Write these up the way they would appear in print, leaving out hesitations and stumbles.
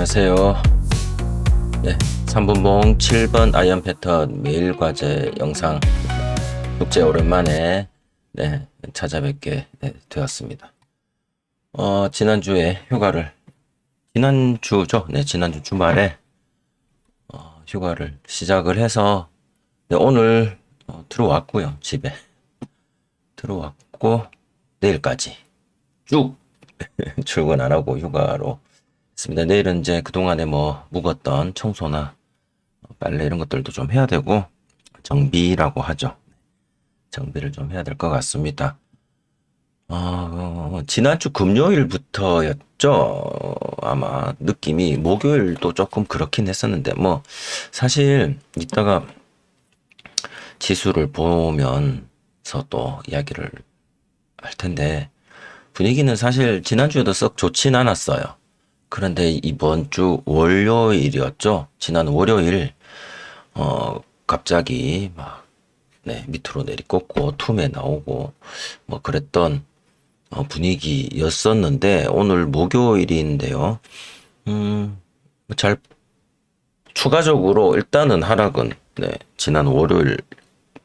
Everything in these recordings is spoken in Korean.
안녕하세요. 네, 3분봉 7번 아이언 패턴 매일 과제 영상 숙제 오랜만에 찾아뵙게 되었습니다. 지난주에 지난주 주말에 휴가를 시작을 해서 오늘 들어왔고요. 집에 들어왔고 내일까지 쭉 출근 안 하고 휴가로 있습니다. 내일은 이제 그동안에 묵었던 청소나 빨래 이런 것들도 좀 해야 되고 정비라고 하죠. 정비를 좀 해야 될 것 같습니다. 지난주 금요일부터였죠. 아마 느낌이 목요일도 조금 그렇긴 했었는데 사실 이따가 지수를 보면서 또 이야기를 할 텐데 분위기는 사실 지난주에도 썩 좋진 않았어요. 그런데 이번 주 월요일이었죠. 지난 월요일 갑자기 밑으로 내리꽂고 툼에 나오고 그랬던 분위기였었는데 오늘 목요일인데요. 잘 추가적으로 일단은 하락은 지난 월요일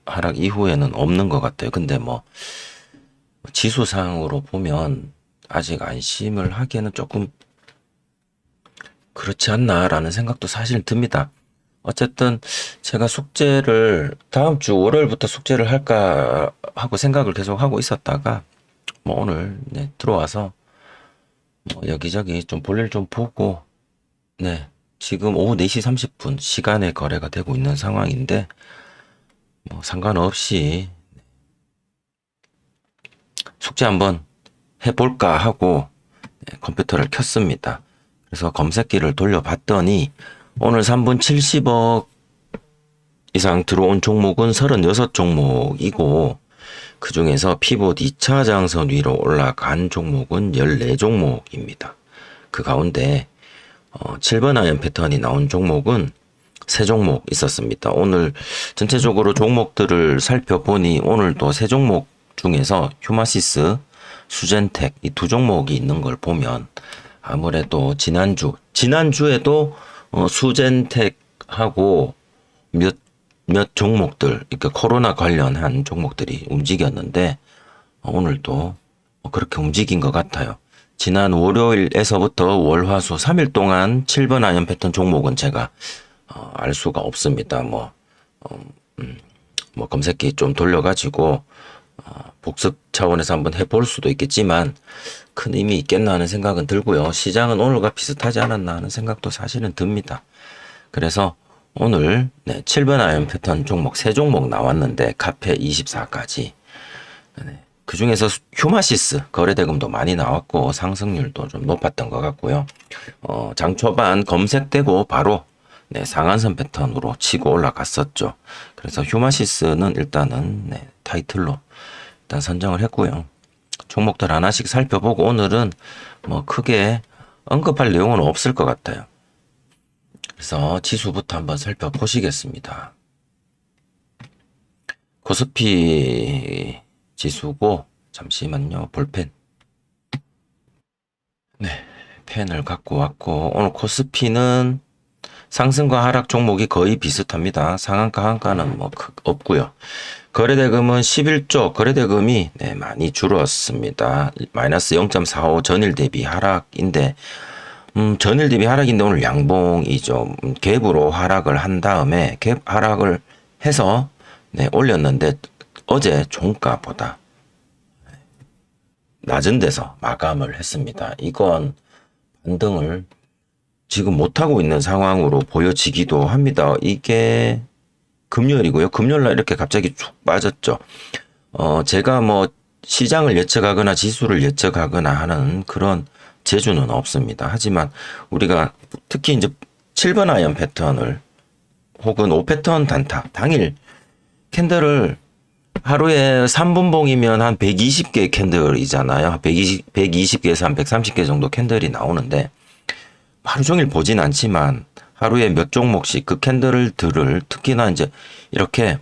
하락 이후에는 없는 것 같아요. 근데 지수상으로 보면 아직 안심을 하기에는 조금 그렇지 않나라는 생각도 사실 듭니다. 어쨌든 제가 숙제를 다음 주 월요일부터 숙제를 할까 하고 생각을 계속 하고 있었다가 오늘 들어와서 여기저기 좀 볼일 좀 보고 지금 오후 4시 30분 시간에 거래가 되고 있는 상황인데 상관없이 숙제 한번 해볼까 하고 컴퓨터를 켰습니다. 그래서 검색기를 돌려봤더니 오늘 3분 70억 이상 들어온 종목은 36종목이고 그 중에서 피봇 2차 장선 위로 올라간 종목은 14종목입니다. 그 가운데 7번 아이언 패턴이 나온 종목은 3종목 있었습니다. 오늘 전체적으로 종목들을 살펴보니 오늘도 3종목 중에서 휴마시스, 수젠텍 이 2종목이 있는 걸 보면 아무래도 지난주에도 수젠텍하고 몇 종목들, 그러니까 코로나 관련한 종목들이 움직였는데 오늘도 그렇게 움직인 것 같아요. 지난 월요일에서부터 월화수 3일 동안 7번 아이언 패턴 종목은 제가 알 수가 없습니다. 검색기 좀 돌려가지고 복습 차원에서 한번 해볼 수도 있겠지만 큰 의미 있겠나 하는 생각은 들고요. 시장은 오늘과 비슷하지 않았나 하는 생각도 사실은 듭니다. 그래서 오늘 7번 아이언 패턴 종목 3종목 나왔는데 카페 24까지 그 중에서 휴마시스 거래대금도 많이 나왔고 상승률도 좀 높았던 것 같고요. 장 초반 검색되고 바로 상한선 패턴으로 치고 올라갔었죠. 그래서 휴마시스는 일단은 타이틀로 일단 선정을 했고요. 종목들 하나씩 살펴보고 오늘은 크게 언급할 내용은 없을 것 같아요. 그래서 지수부터 한번 살펴보시겠습니다. 코스피 지수고 잠시만요. 볼펜. 펜을 갖고 왔고 오늘 코스피는 상승과 하락 종목이 거의 비슷합니다. 상한가 하한가는 없고요. 거래대금은 11조 거래대금이 많이 줄었습니다. 마이너스 0.45 전일 대비 하락인데 전일 대비 하락인데 오늘 양봉이죠. 갭으로 하락을 한 다음에 갭 하락을 해서 올렸는데 어제 종가보다 낮은 데서 마감을 했습니다. 이건 반등을 지금 못하고 있는 상황으로 보여지기도 합니다. 이게 금요일이고요. 금요일날 이렇게 갑자기 쭉 빠졌죠. 제가 시장을 예측하거나 지수를 예측하거나 하는 그런 재주는 없습니다. 하지만 우리가 특히 이제 7번 아이언 패턴을 혹은 5패턴 단타 당일 캔들을 하루에 3분봉이면 한 120개 캔들이잖아요. 120개에서 한 130개 정도 캔들이 나오는데 하루 종일 보진 않지만 하루에 몇 종목씩 그 캔들들을 특히나 이제 이렇게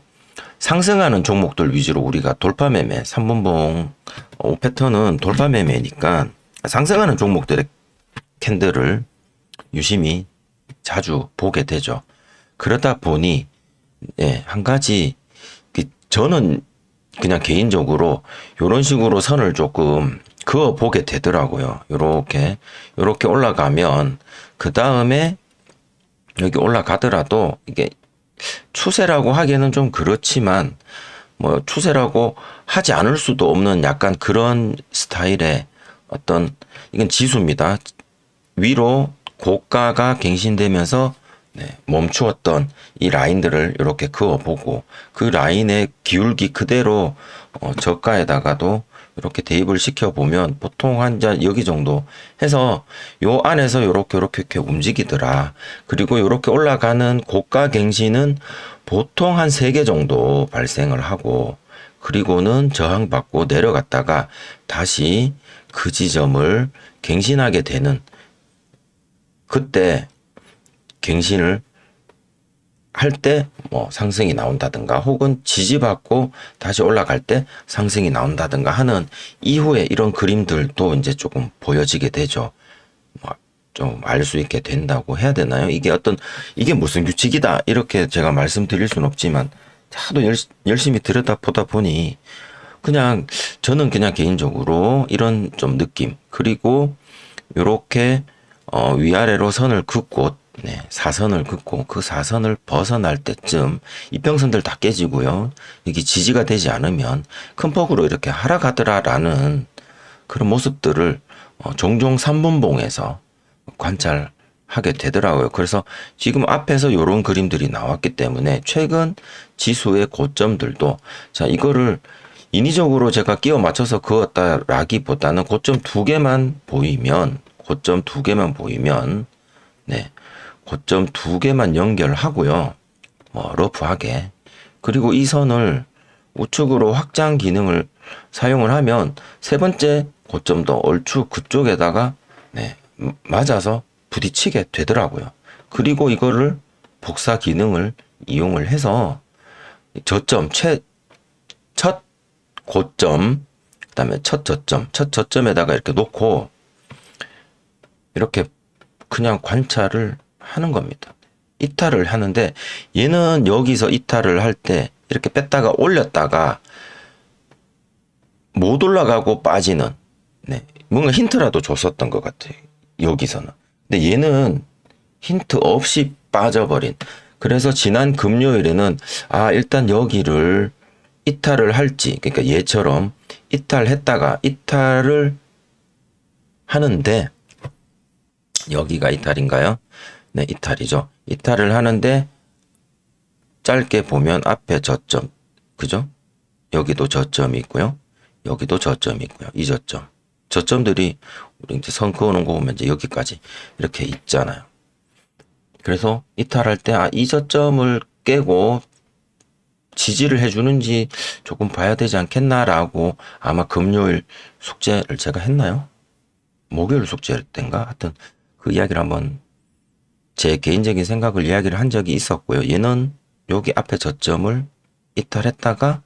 상승하는 종목들 위주로 우리가 돌파 매매 3분봉 5패턴은 돌파 매매니까 상승하는 종목들의 캔들을 유심히 자주 보게 되죠. 그러다 보니 한 가지 저는 그냥 개인적으로 이런 식으로 선을 조금 그어 보게 되더라고요. 요렇게 올라가면 그 다음에 여기 올라가더라도 이게 추세라고 하기에는 좀 그렇지만 뭐 추세라고 하지 않을 수도 없는 약간 그런 스타일의 어떤 이건 지수입니다. 위로 고가가 갱신되면서 멈추었던 이 라인들을 이렇게 그어보고 그 라인의 기울기 그대로 저가에다가도 이렇게 대입을 시켜보면 보통 한 여기 정도 해서 요 안에서 요렇게 움직이더라. 그리고 요렇게 올라가는 고가 갱신은 보통 한 3개 정도 발생을 하고 그리고는 저항받고 내려갔다가 다시 그 지점을 갱신하게 되는 그때 갱신을 할 때 뭐 상승이 나온다든가 혹은 지지받고 다시 올라갈 때 상승이 나온다든가 하는 이후에 이런 그림들도 이제 조금 보여지게 되죠. 뭐 좀 알 수 있게 된다고 해야 되나요? 이게 무슨 규칙이다 이렇게 제가 말씀드릴 수는 없지만 하도 열심히 들여다보다 보니 그냥 저는 그냥 개인적으로 이런 좀 느낌 그리고 요렇게 위아래로 선을 긋고 사선을 긋고 그 사선을 벗어날 때쯤 이평선들 다 깨지고요. 이게 지지가 되지 않으면 큰 폭으로 이렇게 하락하더라라는 그런 모습들을 종종 3분봉에서 관찰하게 되더라고요. 그래서 지금 앞에서 이런 그림들이 나왔기 때문에 최근 지수의 고점들도 자 이거를 인위적으로 제가 끼워 맞춰서 그었다라기보다는 고점 두 개만 보이면 고점 두 개만 연결하고요. 러프하게. 그리고 이 선을 우측으로 확장 기능을 사용을 하면 세 번째 고점도 얼추 그쪽에다가 맞아서 부딪히게 되더라고요. 그리고 이거를 복사 기능을 이용을 해서 저점, 첫 고점, 그다음에 첫 저점에다가 이렇게 놓고 이렇게 그냥 관찰을 하는 겁니다. 이탈을 하는데 얘는 여기서 이탈을 할 때 이렇게 뺐다가 올렸다가 못 올라가고 빠지는 뭔가 힌트라도 줬었던 것 같아요. 여기서는. 근데 얘는 힌트 없이 빠져버린. 그래서 지난 금요일에는 일단 여기를 이탈을 할지 그러니까 얘처럼 이탈했다가 이탈을 하는데 여기가 이탈인가요? 네, 이탈이죠. 이탈을 하는데 짧게 보면 앞에 저점, 그죠? 여기도 저점이 있고요. 여기도 저점이 있고요. 이 저점들이 우리 이제 선 그어놓은 거 보면 이제 여기까지 이렇게 있잖아요. 그래서 이탈할 때 이 저점을 깨고 지지를 해주는지 조금 봐야 되지 않겠나라고 아마 금요일 숙제를 제가 했나요? 목요일 숙제일 땐가? 하여튼 그 이야기를 한번 제 개인적인 생각을 이야기를 한 적이 있었고요. 얘는 여기 앞에 저점을 이탈했다가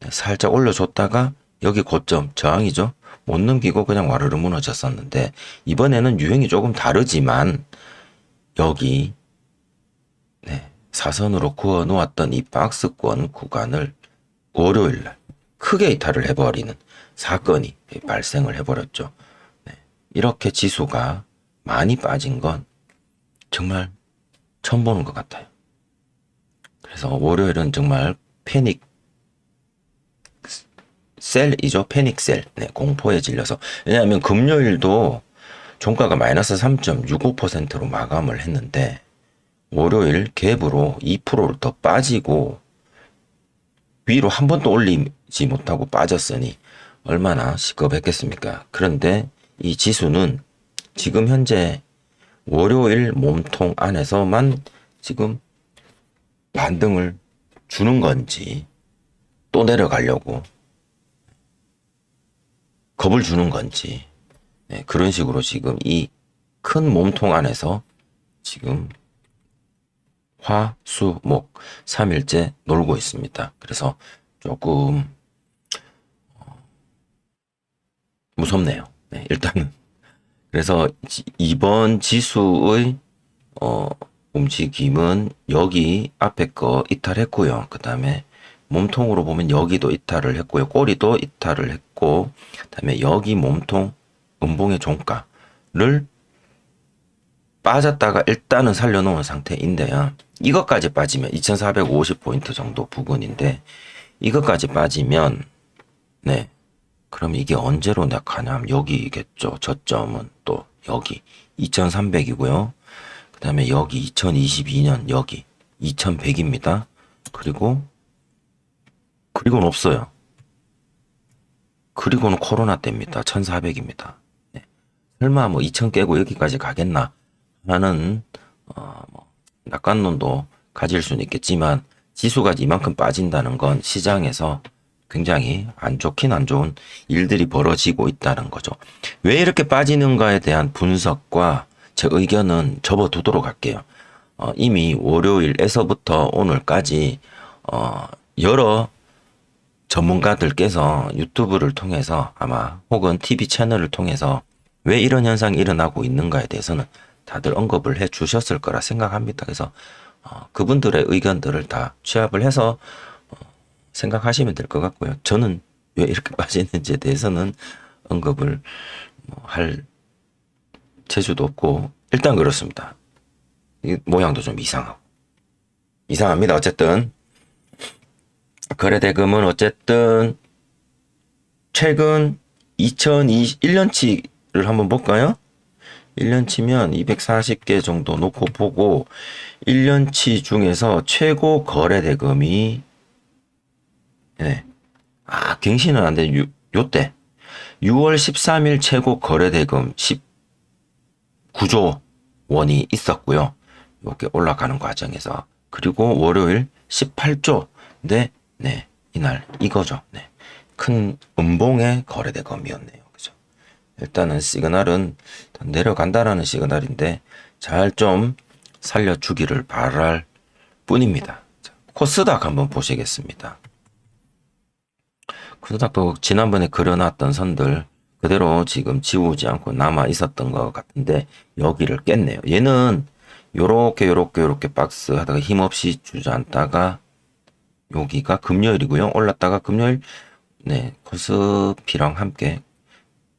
살짝 올려줬다가 여기 고점 저항이죠. 못 넘기고 그냥 와르르 무너졌었는데 이번에는 유형이 조금 다르지만 여기 사선으로 그어 놓았던 이 박스권 구간을 월요일날 크게 이탈을 해버리는 사건이 발생을 해버렸죠. 이렇게 지수가 많이 빠진 건 정말 처음 보는 것 같아요. 그래서 월요일은 정말 패닉 셀이죠. 패닉셀. 공포에 질려서. 왜냐하면 금요일도 종가가 마이너스 3.65%로 마감을 했는데 월요일 갭으로 2%를 더 빠지고 위로 한 번도 올리지 못하고 빠졌으니 얼마나 시급했겠습니까? 그런데 이 지수는 지금 현재 월요일 몸통 안에서만 지금 반등을 주는 건지 또 내려가려고 겁을 주는 건지 그런 식으로 지금 이 큰 몸통 안에서 지금 화, 수, 목 3일째 놀고 있습니다. 그래서 조금 무섭네요. 일단은 그래서 이번 지수의 움직임은 여기 앞에 거 이탈했고요. 그 다음에 몸통으로 보면 여기도 이탈을 했고요. 꼬리도 이탈을 했고, 그 다음에 여기 몸통 음봉의 종가를 빠졌다가 일단은 살려놓은 상태인데요. 이것까지 빠지면 2450포인트 정도 부근인데, 이것까지 빠지면 네, 그럼 이게 언제로 가냐면 여기겠죠. 저점은 또 여기 2300이고요. 그 다음에 여기 2022년 여기 2100입니다. 그리고는 없어요. 그리고는 코로나 때입니다. 1400입니다. 네. 설마 뭐 2000 깨고 여기까지 가겠나 하는 뭐 낙관론도 가질 수는 있겠지만 지수가 이만큼 빠진다는 건 시장에서 굉장히 안 좋긴 안 좋은 일들이 벌어지고 있다는 거죠. 왜 이렇게 빠지는가에 대한 분석과 제 의견은 접어두도록 할게요. 이미 월요일에서부터 오늘까지 여러 전문가들께서 유튜브를 통해서 아마 혹은 TV 채널을 통해서 왜 이런 현상이 일어나고 있는가에 대해서는 다들 언급을 해 주셨을 거라 생각합니다. 그래서 그분들의 의견들을 다 취합을 해서 생각하시면 될 것 같고요. 저는 왜 이렇게 빠지는지에 대해서는 언급을 할 재주도 없고 일단 그렇습니다. 이 모양도 좀 이상합니다. 어쨌든 거래대금은 어쨌든 최근 2021년치를 한번 볼까요? 1년치면 240개 정도 놓고 보고 1년치 중에서 최고 거래대금이 네. 갱신은 안 돼. 요때 6월 13일 최고 거래대금 19조 원이 있었고요. 이렇게 올라가는 과정에서 그리고 월요일 18조 네, 이날 이거죠. 네. 큰 음봉의 거래대금이었네요. 그죠? 일단은 시그널은 내려간다라는 시그널인데 잘 좀 살려주기를 바랄 뿐입니다. 자, 코스닥 한번 보시겠습니다. 코스닥도 지난번에 그려놨던 선들 그대로 지금 지우지 않고 남아 있었던 것 같은데 여기를 깼네요. 얘는 요렇게 박스 하다가 힘없이 주저앉다가 여기가 금요일이고요. 올랐다가 금요일 네 코스피랑 함께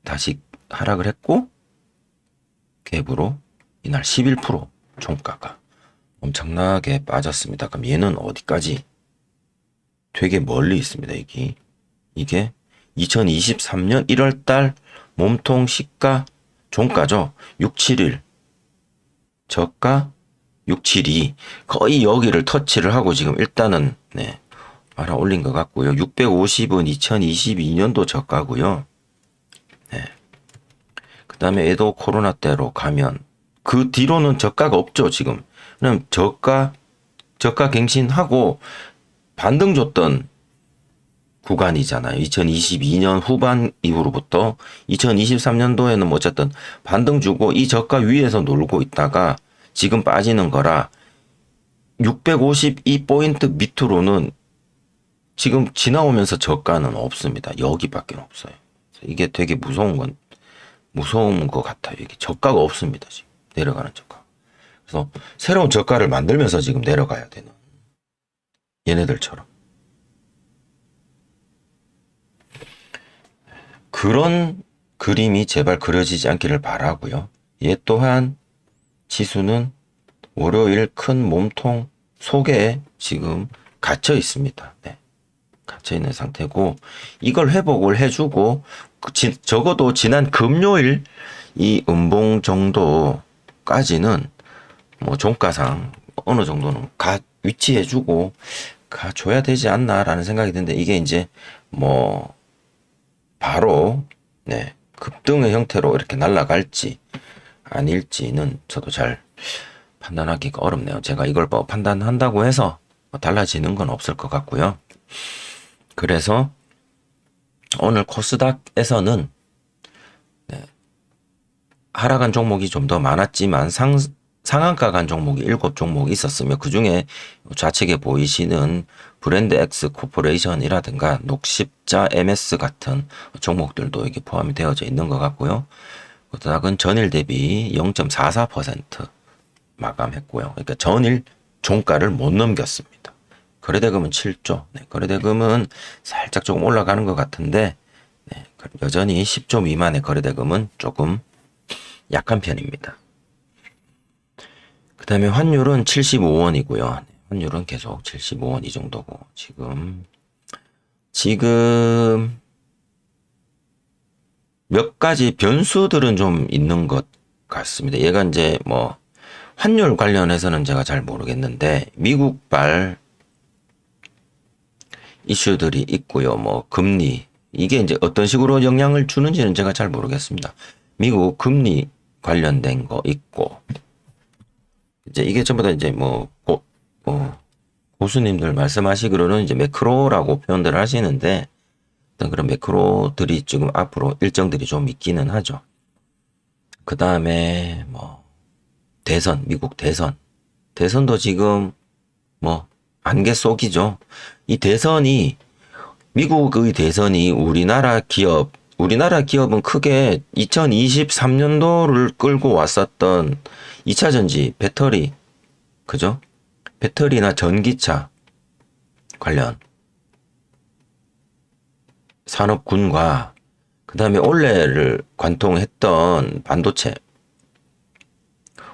다시 하락을 했고 갭으로 이날 11% 종가가 엄청나게 빠졌습니다. 그럼 얘는 어디까지? 되게 멀리 있습니다. 이게 2023년 1월달 몸통 시가 종가죠. 671 저가 672 거의 여기를 터치를 하고 지금 일단은 네 알아 올린 것 같고요. 650은 2022년도 저가고요. 네. 그 다음에 에도 코로나 때로 가면 그 뒤로는 저가가 없죠. 지금 그럼 저가 갱신하고 반등 줬던 구간이잖아요. 2022년 후반 이후로부터 2023년도에는 뭐 어쨌든 반등 주고 이 저가 위에서 놀고 있다가 지금 빠지는 거라 652포인트 밑으로는 지금 지나오면서 저가는 없습니다. 여기밖에 없어요. 이게 되게 무서운 것 같아요. 이게 저가가 없습니다. 지금 내려가는 저가. 그래서 새로운 저가를 만들면서 지금 내려가야 되는 얘네들처럼. 그런 그림이 제발 그려지지 않기를 바라고요. 얘 또한 지수는 월요일 큰 몸통 속에 지금 갇혀 있습니다. 네. 갇혀 있는 상태고 이걸 회복을 해주고 적어도 지난 금요일 이 음봉 정도까지는 뭐 종가상 어느 정도는 위치해주고 가줘야 되지 않나라는 생각이 드는데 이게 이제 뭐 바로 네 급등의 형태로 이렇게 날아갈지 아닐지는 저도 잘 판단하기가 어렵네요. 제가 이걸 뭐 판단한다고 해서 뭐 달라지는 건 없을 것 같고요. 그래서 오늘 코스닥에서는 네, 하락한 종목이 좀 더 많았지만 상한가 간 종목이 7종목이 있었으며 그 중에 좌측에 보이시는 브랜드 X 코퍼레이션이라든가 녹십자 MS 같은 종목들도 이게 포함이 되어져 있는 것 같고요. 코스닥은 전일 대비 0.44% 마감했고요. 그러니까 전일 종가를 못 넘겼습니다. 거래대금은 7조. 네, 거래대금은 살짝 조금 올라가는 것 같은데 네, 여전히 10조 미만의 거래대금은 조금 약한 편입니다. 그 다음에 환율은 75원이고요. 환율은 계속 75원 이 정도고 지금 몇 가지 변수들은 좀 있는 것 같습니다. 얘가 이제 뭐 환율 관련해서는 제가 잘 모르겠는데 미국발 이슈들이 있고요. 뭐 금리 이게 이제 어떤 식으로 영향을 주는지는 제가 잘 모르겠습니다. 미국 금리 관련된 거 있고 이제 이게 전부 다 이제 고수님들 말씀하시기로는 이제 매크로라고 표현들을 하시는데 어떤 그런 매크로들이 지금 앞으로 일정들이 좀 있기는 하죠. 그 다음에 뭐 대선, 미국 대선도 지금 뭐 안개 속이죠. 이 대선이 미국의 대선이 우리나라 기업은 크게 2023년도를 끌고 왔었던 2차 전지 배터리, 그죠? 배터리나 전기차 관련 산업군과 그 다음에 올해를 관통했던 반도체.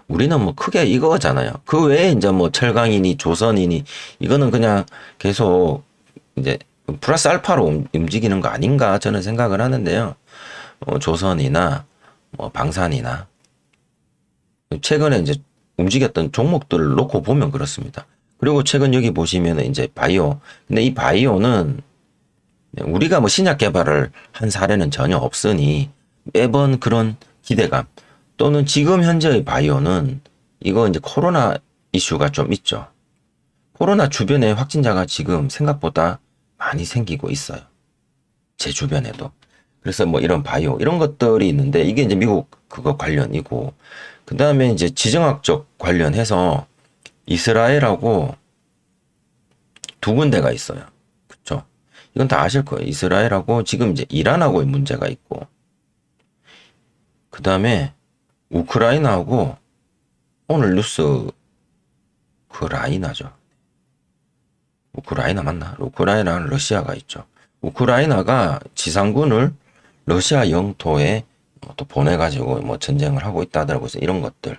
우리는 뭐 크게 이거잖아요. 그 외에 이제 뭐 철강이니 조선이니 이거는 그냥 계속 이제 플러스 알파로 움직이는 거 아닌가 저는 생각을 하는데요. 조선이나 뭐 방산이나 최근에 이제 움직였던 종목들을 놓고 보면 그렇습니다. 그리고 최근 여기 보시면 이제 바이오. 근데 이 바이오는 우리가 뭐 신약 개발을 한 사례는 전혀 없으니 매번 그런 기대감 또는 지금 현재의 바이오는 이거 이제 코로나 이슈가 좀 있죠. 코로나 주변에 확진자가 지금 생각보다 많이 생기고 있어요. 제 주변에도. 그래서 뭐 이런 바이오 이런 것들이 있는데 이게 이제 미국 그거 관련이고 그 다음에 이제 지정학적 관련해서 이스라엘하고 두 군데가 있어요. 그쵸? 이건 다 아실 거예요. 이스라엘하고 지금 이제 이란하고의 문제가 있고 그 다음에 우크라이나하고 오늘 뉴스 우크라이나죠. 우크라이나 맞나? 우크라이나는 러시아가 있죠. 우크라이나가 지상군을 러시아 영토에 또 보내가지고 뭐 전쟁을 하고 있다더라고요. 그래서 이런 것들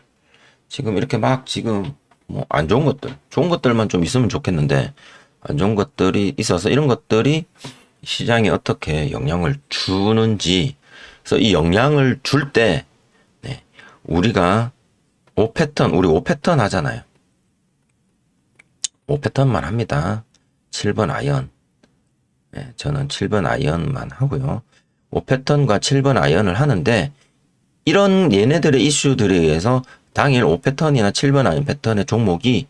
지금 이렇게 막 지금 뭐 안 좋은 것들, 좋은 것들만 좀 있으면 좋겠는데 안 좋은 것들이 있어서 이런 것들이 시장에 어떻게 영향을 주는지 그래서 이 영향을 줄 때 우리가 5패턴 우리 5패턴 하잖아요. 5패턴만 합니다. 7번 아이언. 네, 저는 7번 아이언만 하고요. 5패턴과 7번 아이언을 하는데 이런 얘네들의 이슈들에 의해서 당일 5패턴이나 7번 아이언 패턴의 종목이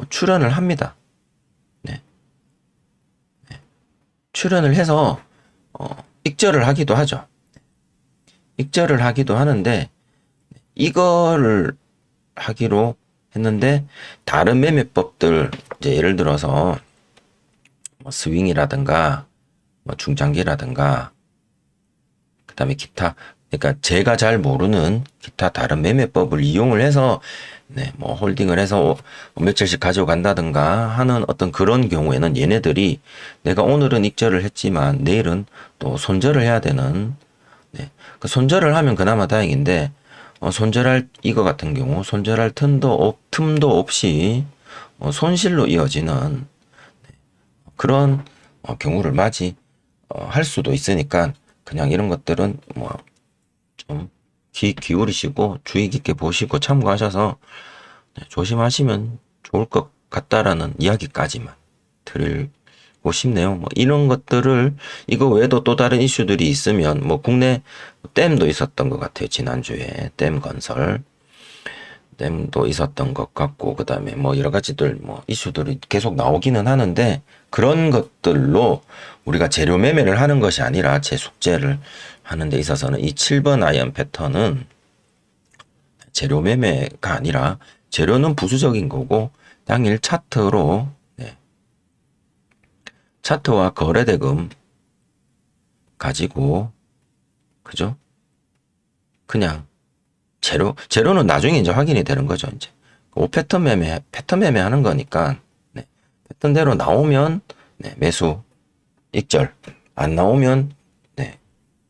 출현을 합니다. 네. 네. 출현을 해서 익절을 하기도 하죠. 익절을 하기도 하는데 이거를 하기로 했는데 다른 매매법들 이제 예를 들어서 뭐 스윙이라든가 뭐 중장기라든가 그다음에 기타 그러니까 제가 잘 모르는 기타 다른 매매법을 이용을 해서 뭐 홀딩을 해서 며칠씩 가져간다든가 하는 어떤 그런 경우에는 얘네들이 내가 오늘은 익절을 했지만 내일은 또 손절을 해야 되는 그 손절을 하면 그나마 다행인데 손절할 이거 같은 경우 손절할 틈도 없이 손실로 이어지는 그런 경우를 할 수도 있으니까 그냥 이런 것들은 뭐 좀 기울이시고 주의 깊게 보시고 참고하셔서 조심하시면 좋을 것 같다라는 이야기까지만 드리고 싶네요. 뭐 이런 것들을 이거 외에도 또 다른 이슈들이 있으면 뭐 국내 댐도 있었던 것 같아요. 지난주에 댐 건설 댐도 있었던 것 같고 그다음에 뭐 여러 가지들 뭐 이슈들이 계속 나오기는 하는데 그런 것들로 우리가 재료 매매를 하는 것이 아니라 제 숙제를 하는 데 있어서는 이 7번 아이언 패턴은 재료 매매가 아니라 재료는 부수적인 거고 당일 차트로 차트와 거래대금 가지고 그죠? 그냥 재료는 나중에 이제 확인이 되는 거죠. 이제 5패턴 패턴 매매 하는 거니까, 네, 패턴대로 나오면, 네, 매수, 익절. 안 나오면, 네,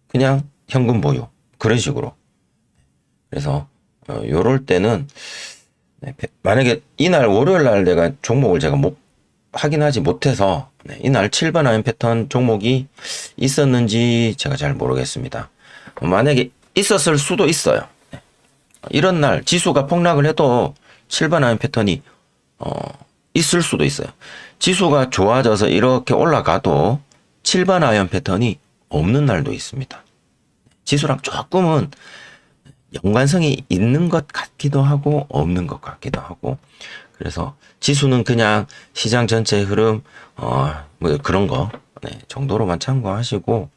그냥 현금 보유. 그런 식으로. 그래서, 요럴 때는, 네, 만약에 이날 월요일 날 내가 종목을 제가 확인하지 못해서, 네, 이날 7번 아이언 패턴 종목이 있었는지 제가 잘 모르겠습니다. 만약에 있었을 수도 있어요. 이런 날 지수가 폭락을 해도 7번 아이언 패턴이 있을 수도 있어요. 지수가 좋아져서 이렇게 올라가도 7번 아이언 패턴이 없는 날도 있습니다. 지수랑 조금은 연관성이 있는 것 같기도 하고 없는 것 같기도 하고, 그래서 지수는 그냥 시장 전체의 흐름 뭐 그런 거, 네, 정도로만 참고하시고,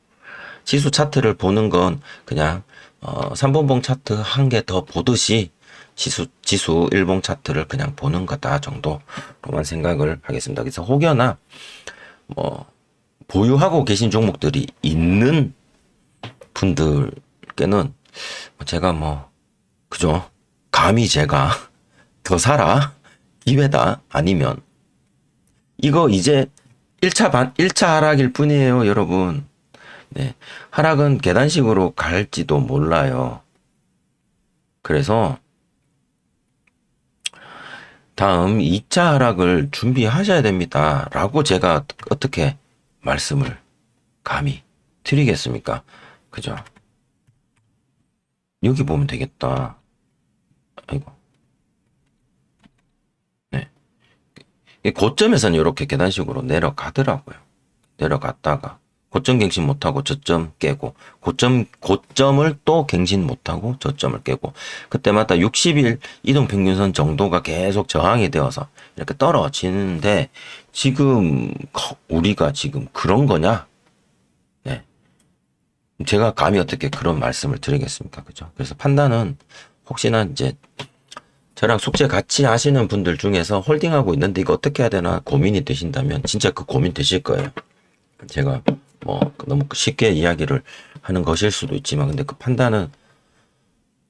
지수 차트를 보는 건 그냥 3분봉 차트 한 개 더 보듯이 지수 일봉 차트를 그냥 보는 거다 정도로만 생각을 하겠습니다. 그래서 혹여나 뭐 보유하고 계신 종목들이 있는 분들께는 제가 뭐 그죠? 감히 제가 더 사라 기회다 아니면 이거 이제 1차 하락일 뿐이에요, 여러분. 네. 하락은 계단식으로 갈지도 몰라요. 그래서 다음 2차 하락을 준비하셔야 됩니다. 라고 제가 어떻게 말씀을 감히 드리겠습니까? 그죠? 여기 보면 되겠다. 아이고. 네. 고점에서는 이렇게 계단식으로 내려가더라고요. 내려갔다가 고점 갱신 못하고 저점 깨고 고점을 또 갱신 못하고 저점을 깨고 그때마다 60일 이동평균선 정도가 계속 저항이 되어서 이렇게 떨어지는데 지금 우리가 지금 그런 거냐? 네. 제가 감히 어떻게 그런 말씀을 드리겠습니까? 그죠? 그래서 판단은 혹시나 이제 저랑 숙제 같이 하시는 분들 중에서 홀딩하고 있는데 이거 어떻게 해야 되나 고민이 되신다면 진짜 그 고민 되실 거예요. 제가 뭐 너무 쉽게 이야기를 하는 것일 수도 있지만 근데 그 판단은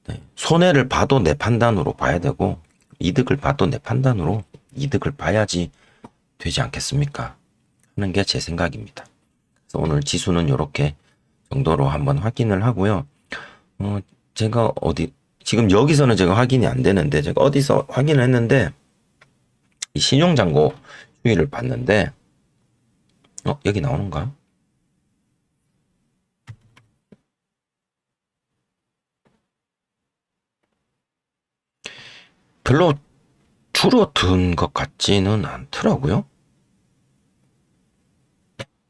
네, 손해를 봐도 내 판단으로 봐야 되고 이득을 봐도 내 판단으로 이득을 봐야지 되지 않겠습니까? 하는 게 제 생각입니다. 그래서 오늘 지수는 이렇게 정도로 한번 확인을 하고요. 제가 지금 여기서는 제가 확인이 안 되는데 제가 어디서 확인을 했는데 이 신용잔고 수위를 봤는데 여기 나오는가? 별로 줄어든 것 같지는 않더라고요.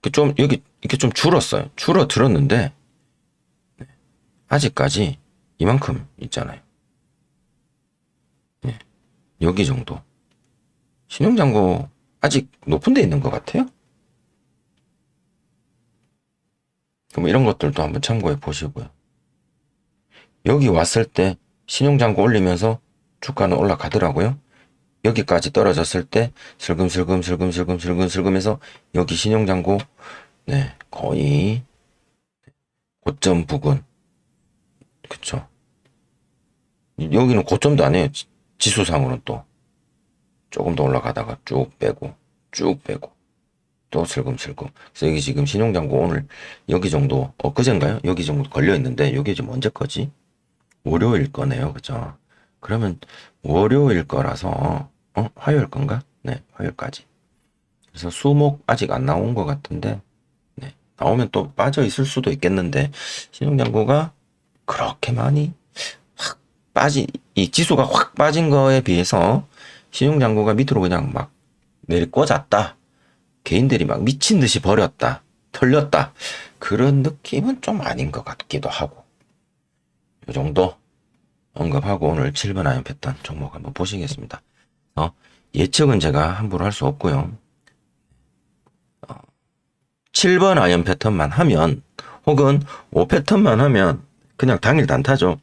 이렇게 좀 줄었어요. 줄어들었는데, 아직까지 이만큼 있잖아요. 네, 여기 정도. 신용잔고 아직 높은 데 있는 것 같아요. 그럼 이런 것들도 한번 참고해 보시고요. 여기 왔을 때 신용잔고 올리면서 주가는 올라가더라고요. 여기까지 떨어졌을 때 슬금슬금 해서 여기 신용잔고 네 거의 고점 부근 그쵸. 여기는 고점도 아니에요. 지수상으로는 또 조금 더 올라가다가 쭉 빼고 또 슬금슬금. 그래서 여기 지금 신용잔고 오늘 여기 정도 엊그젠가요? 여기 정도 걸려 있는데 여기 지금 언제 거지? 월요일 거네요. 그죠? 그러면 월요일 거라서 화요일 건가? 네, 화요일까지. 그래서 수목 아직 안 나온 것 같은데 네, 나오면 또 빠져 있을 수도 있겠는데 신용잔고가 그렇게 많이 이 지수가 확 빠진 거에 비해서 신용잔고가 밑으로 그냥 막 내리꽂았다. 개인들이 막 미친 듯이 버렸다. 털렸다. 그런 느낌은 좀 아닌 것 같기도 하고. 이 정도 언급하고 오늘 7번 아이언 패턴 종목 한번 보시겠습니다. 예측은 제가 함부로 할 수 없고요. 7번 아이언 패턴만 하면 혹은 5패턴만 하면 그냥 당일 단타죠.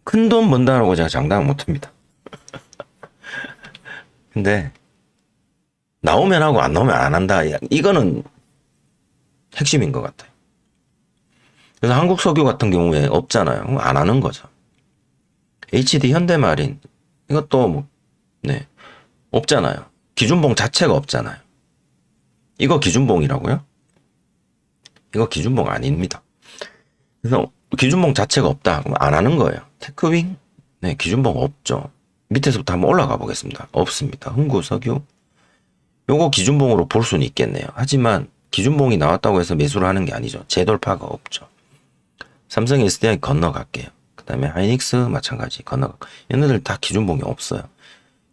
큰 돈 번다라고 제가 장담 못합니다. 근데 나오면 하고 안 나오면 안 한다. 이거는 핵심인 것 같아요. 그래서 한국석유 같은 경우에 없잖아요. 안 하는 거죠. HD 현대마린 이것도 뭐, 네, 없잖아요. 기준봉 자체가 없잖아요. 이거 기준봉이라고요? 이거 기준봉 아닙니다. 그래서 기준봉 자체가 없다. 그럼 안 하는 거예요. 테크윙? 네, 기준봉 없죠. 밑에서부터 한번 올라가 보겠습니다. 없습니다. 흥구석유? 요거 기준봉으로 볼 수는 있겠네요. 하지만 기준봉이 나왔다고 해서 매수를 하는 게 아니죠. 재돌파가 없죠. 삼성 SDI 건너갈게요. 그 다음에 하이닉스 마찬가지 건너갈게요. 얘네들 다 기준봉이 없어요.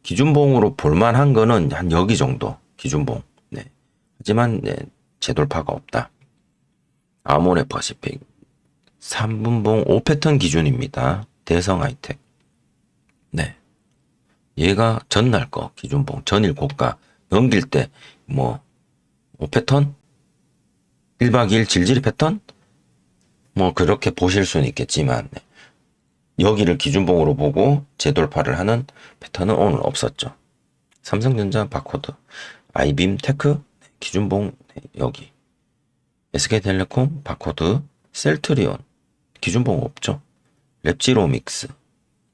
기준봉으로 볼만한 거는 한 여기 정도 기준봉. 네. 하지만 네, 재돌파가 없다. 아모레 퍼시픽 3분봉 5패턴 기준입니다. 대성 하이텍. 네. 얘가 전날 거 기준봉 전일 고가 넘길 때 뭐 5패턴 1박 2일 질질이 패턴 뭐 그렇게 보실 수는 있겠지만 네. 여기를 기준봉으로 보고 재돌파를 하는 패턴은 오늘 없었죠. 삼성전자 바코드 아이빔 테크 기준봉 여기 SK텔레콤 바코드 셀트리온 기준봉 없죠. 랩지로믹스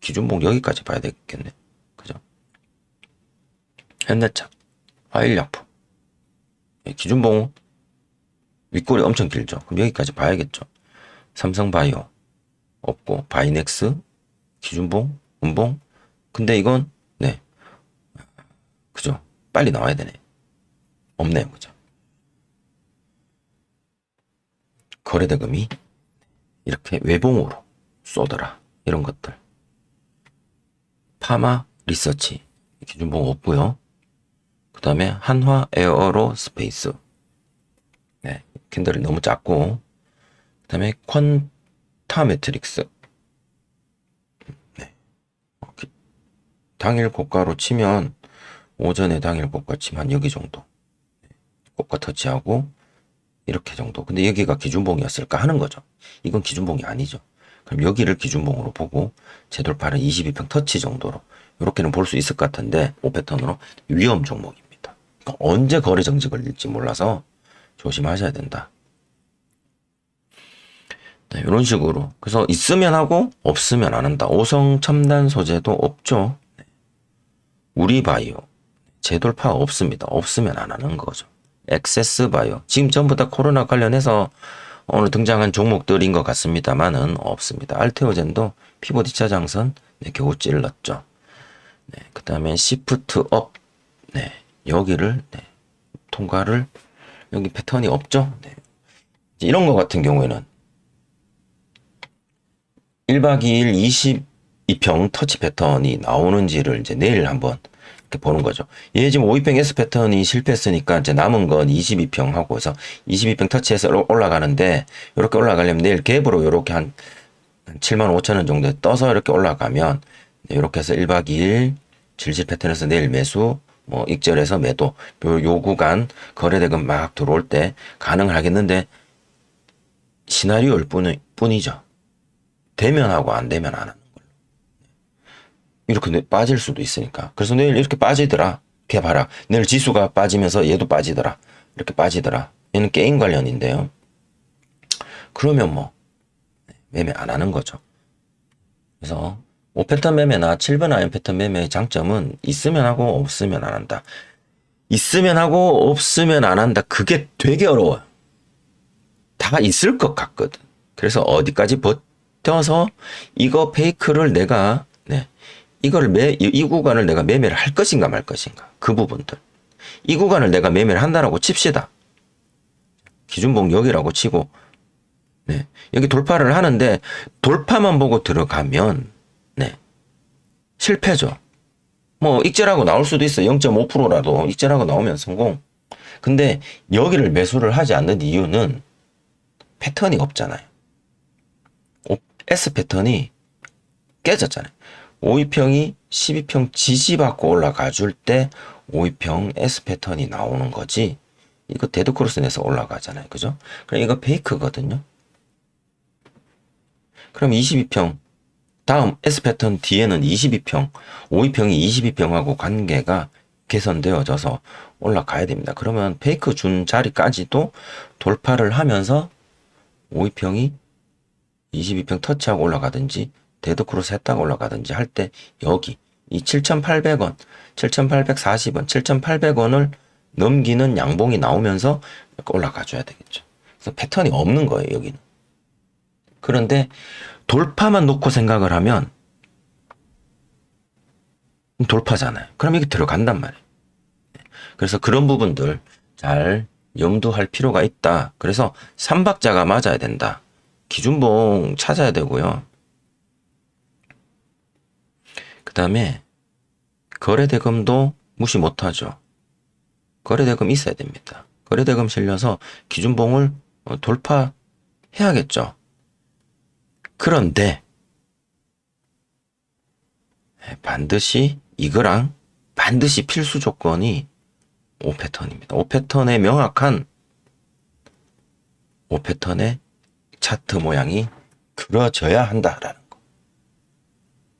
기준봉 여기까지 봐야 되겠네. 그죠? 현대차 화일약품 기준봉 윗골이 엄청 길죠. 그럼 여기까지 봐야겠죠. 삼성바이오 없고 바이넥스 기준봉 음봉 근데 이건 네 그죠. 빨리 나와야 되네. 없네요. 그죠. 거래대금이 이렇게 외봉으로 쏘더라. 이런 것들. 파마 리서치 기준봉 없고요. 그 다음에 한화 에어로 스페이스 네, 캔들이 너무 작고 그 다음에 퀀타 매트릭스 네. 당일 고가로 치면 오전에 당일 고가 치면 여기 정도 고가 터치하고 이렇게 정도. 근데 여기가 기준봉이었을까 하는 거죠. 이건 기준봉이 아니죠. 그럼 여기를 기준봉으로 보고 재돌파는 22평 터치 정도로 이렇게는 볼 수 있을 것 같은데 5패턴으로 위험 종목입니다. 그러니까 언제 거래 정지 걸릴지 몰라서 조심하셔야 된다. 네, 이런 식으로 그래서 있으면 하고 없으면 안 한다. 오성 첨단 소재도 없죠. 네. 우리바이오 재돌파 없습니다. 없으면 안 하는 거죠. 엑세스바이오 지금 전부 다 코로나 관련해서 오늘 등장한 종목들인 것 같습니다만은 없습니다. 알테오젠도 피봇 2차 장선 네, 겨우 찔렀죠. 네, 그 다음에 시프트업 네, 여기를 네, 통과를 여기 패턴이 없죠. 네. 이런 거 같은 경우에는 1박 2일 22평 터치 패턴이 나오는지를 이제 내일 한번 이렇게 보는 거죠. 얘 지금 5위평 S 패턴이 실패했으니까 이제 남은 건 22평 하고 해서 22평 터치해서 올라가는데 이렇게 올라가려면 내일 갭으로 이렇게 한 75,000원 정도에 떠서 이렇게 올라가면 이렇게 해서 1박 2일 질질 패턴에서 내일 매수 뭐 익절해서 매도 요 구간 거래대금 막 들어올 때 가능을 하겠는데 시나리오일 뿐이죠. 되면 하고 안 되면 안 하는 걸로. 이렇게 빠질 수도 있으니까. 그래서 내일 이렇게 빠지더라. 이렇게 봐라. 내일 지수가 빠지면서 얘도 빠지더라. 이렇게 빠지더라. 얘는 게임 관련인데요. 그러면 뭐 매매 안 하는 거죠. 그래서 5패턴 매매나 7번 아이언 패턴 매매의 장점은 있으면 하고 없으면 안 한다. 있으면 하고 없으면 안 한다. 그게 되게 어려워요. 다 있을 것 같거든. 그래서 어디까지 버텨서 이거 페이크를 내가 네, 이걸 이 구간을 내가 매매를 할 것인가 말 것인가 그 부분들. 이 구간을 내가 매매를 한다라고 칩시다. 기준봉 여기라고 치고 네, 여기 돌파를 하는데 돌파만 보고 들어가면 네, 실패죠. 뭐 익절하고 나올 수도 있어. 0.5%라도 익절하고 나오면 성공. 근데 여기를 매수를 하지 않는 이유는 패턴이 없잖아요. S 패턴이 깨졌잖아요. 5위평이 12평 지지받고 올라가 줄 때 5위평 S 패턴이 나오는 거지. 이거 데드크로스 내서 올라가잖아요. 그죠? 그럼 이거 페이크거든요. 그럼 22평 다음 S 패턴 뒤에는 22평 5위평이 22평하고 관계가 개선되어져서 올라가야 됩니다. 그러면 페이크 준 자리까지도 돌파를 하면서 5위평이 22평 터치하고 올라가든지 데드크로스 했다가 올라가든지 할 때 여기 이 7,800원, 7,840원, 7,800원을 넘기는 양봉이 나오면서 올라가 줘야 되겠죠. 그래서 패턴이 없는 거예요, 여기는. 그런데 돌파만 놓고 생각을 하면 돌파잖아요. 그럼 이게 들어간단 말이에요. 그래서 그런 부분들 잘 염두할 필요가 있다. 그래서 3박자가 맞아야 된다. 기준봉 찾아야 되고요. 그 다음에 거래대금도 무시 못하죠. 거래대금 있어야 됩니다. 거래대금 실려서 기준봉을 돌파해야겠죠. 그런데 반드시 이거랑 반드시 필수 조건이 5패턴입니다. 5패턴의 명확한 5패턴의 차트 모양이 그려져야 한다라는 거.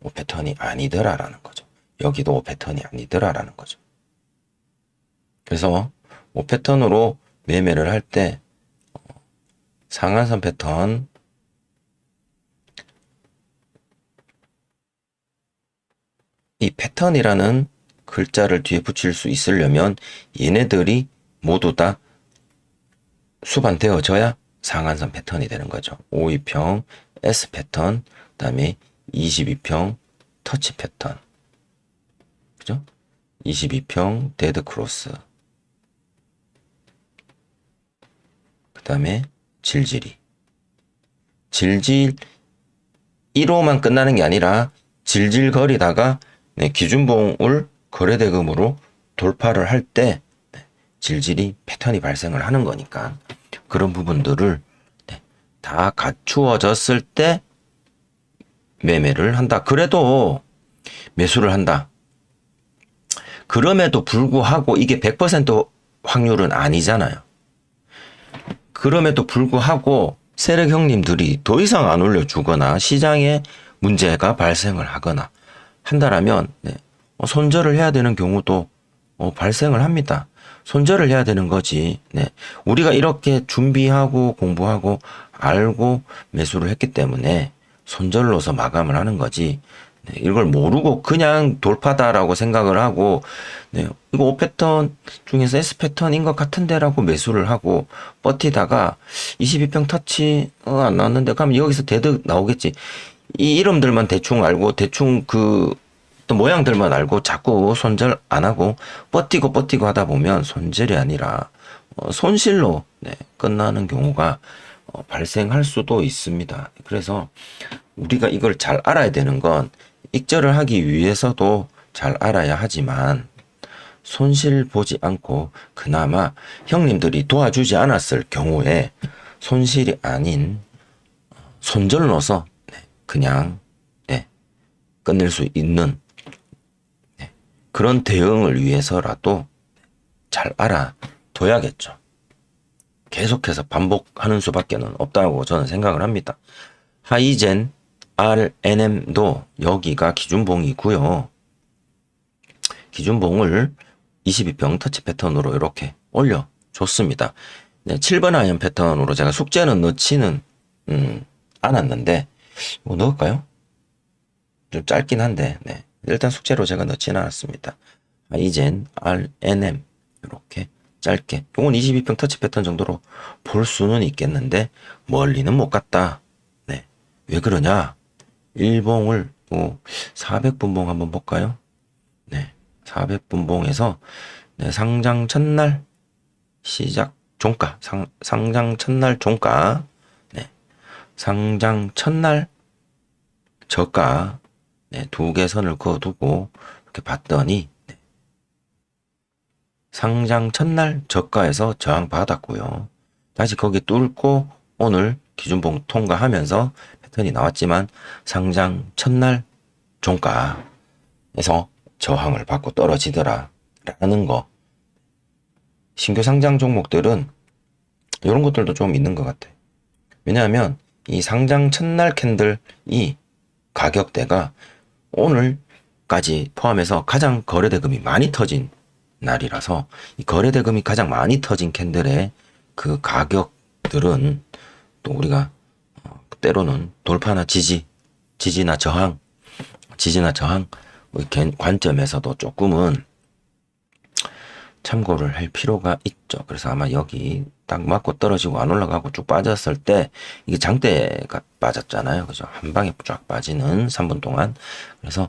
5패턴이 아니더라라는 거죠. 여기도 5패턴이 아니더라라는 거죠. 그래서 5패턴으로 매매를 할 때 상한선 패턴, 이 패턴이라는 글자를 뒤에 붙일 수 있으려면 얘네들이 모두 다 수반되어져야 상한선 패턴이 되는 거죠. 52평 S 패턴, 그 다음에 22평 터치 패턴, 그죠? 22평 데드 크로스, 그 다음에 질질이. 질질 1호만 끝나는 게 아니라 질질거리다가 기준봉을 거래대금으로 돌파를 할 때 질질이 패턴이 발생을 하는 거니까 그런 부분들을 다 갖추어졌을 때 매매를 한다. 그래도 매수를 한다. 그럼에도 불구하고 이게 100% 확률은 아니잖아요. 그럼에도 불구하고 세력 형님들이 더 이상 안 올려주거나 시장에 문제가 발생을 하거나 한다라면 손절을 해야 되는 경우도 발생을 합니다. 손절을 해야 되는 거지. 우리가 이렇게 준비하고 공부하고 알고 매수를 했기 때문에 손절로서 마감을 하는 거지. 이걸 모르고 그냥 돌파다라고 생각을 하고 이거 5패턴 중에서 S패턴인 것 같은데라고 매수를 하고 버티다가 22평 터치 안 나왔는데 그럼 여기서 데드 나오겠지. 이 이름들만 대충 알고 대충 그 또 모양들만 알고 자꾸 손절 안 하고 버티고 하다 보면 손절이 아니라 손실로 끝나는 경우가 발생할 수도 있습니다. 그래서 우리가 이걸 잘 알아야 되는 건 익절을 하기 위해서도 잘 알아야 하지만 손실 보지 않고 그나마 형님들이 도와주지 않았을 경우에 손실이 아닌 손절 넣어서 그냥 끝낼 수 있는 그런 대응을 위해서라도 잘 알아둬야겠죠. 계속해서 반복하는 수밖에 없다고 저는 생각을 합니다. 하이젠 RNM도 여기가 기준봉이고요. 기준봉을 22평 터치 패턴으로 이렇게 올려줬습니다. 7번 아이언 패턴으로 제가 숙제는 넣지는 않았는데 뭐 넣을까요? 좀 짧긴 한데 일단 숙제로 제가 넣지는 않았습니다. 하이젠 RNM 이렇게 짧게 이건 22평 터치 패턴 정도로 볼 수는 있겠는데 멀리는 못 갔다. 왜 그러냐? 일봉을 400분봉 한번 볼까요? 400분봉에서 상장 첫날 시작 종가 상장 첫날 종가 상장 첫날 저가 두 개 선을 그어두고 이렇게 봤더니 상장 첫날 저가에서 저항 받았고요. 다시 거기 뚫고 오늘 기준봉 통과하면서 패턴이 나왔지만 상장 첫날 종가에서 저항을 받고 떨어지더라 라는 거. 신규 상장 종목들은 이런 것들도 좀 있는 것 같아요. 왜냐하면 이 상장 첫날 캔들 이 가격대가 오늘까지 포함해서 가장 거래대금이 많이 터진 날이라서 이 거래대금이 가장 많이 터진 캔들의 그 가격들은 또 우리가 때로는 돌파나 지지 지지나 저항 관점에서도 조금은 참고를 할 필요가 있죠. 그래서 아마 여기 딱 맞고 떨어지고 안 올라가고 쭉 빠졌을 때 이게 장대가 빠졌잖아요. 그죠? 한 방에 쫙 빠지는 3분 동안. 그래서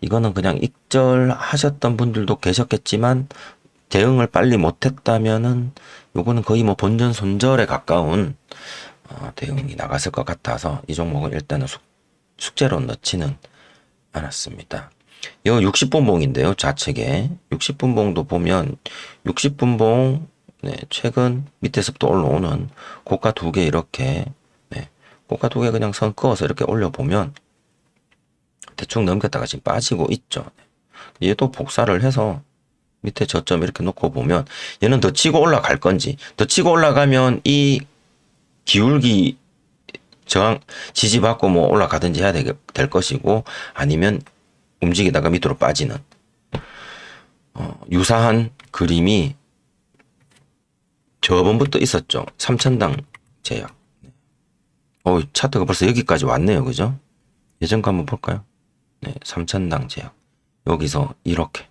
이거는 그냥 익절하셨던 분들도 계셨겠지만 대응을 빨리 못했다면은 요거는 거의 뭐 본전 손절에 가까운 대응이 나갔을 것 같아서 이 종목은 일단은 숙제로 넣지는 않았습니다. 이거 60분봉인데요. 좌측에 60분봉도 보면 60분봉 최근 밑에서부터 올라오는 고가 두 개 이렇게 고가 두 개 그냥 선 그어서 이렇게 올려보면 대충 넘겼다가 지금 빠지고 있죠. 얘도 복사를 해서 밑에 저점 이렇게 놓고 보면 얘는 더 치고 올라갈 건지 더 치고 올라가면 이 기울기 저항 지지받고 뭐 올라가든지 해야 될 것이고 아니면 움직이다가 밑으로 빠지는 유사한 그림이 저번부터 있었죠. 3천당 제약. 차트가 벌써 여기까지 왔네요. 그죠? 예전 거 한번 볼까요? 네, 3천당 제약. 여기서 이렇게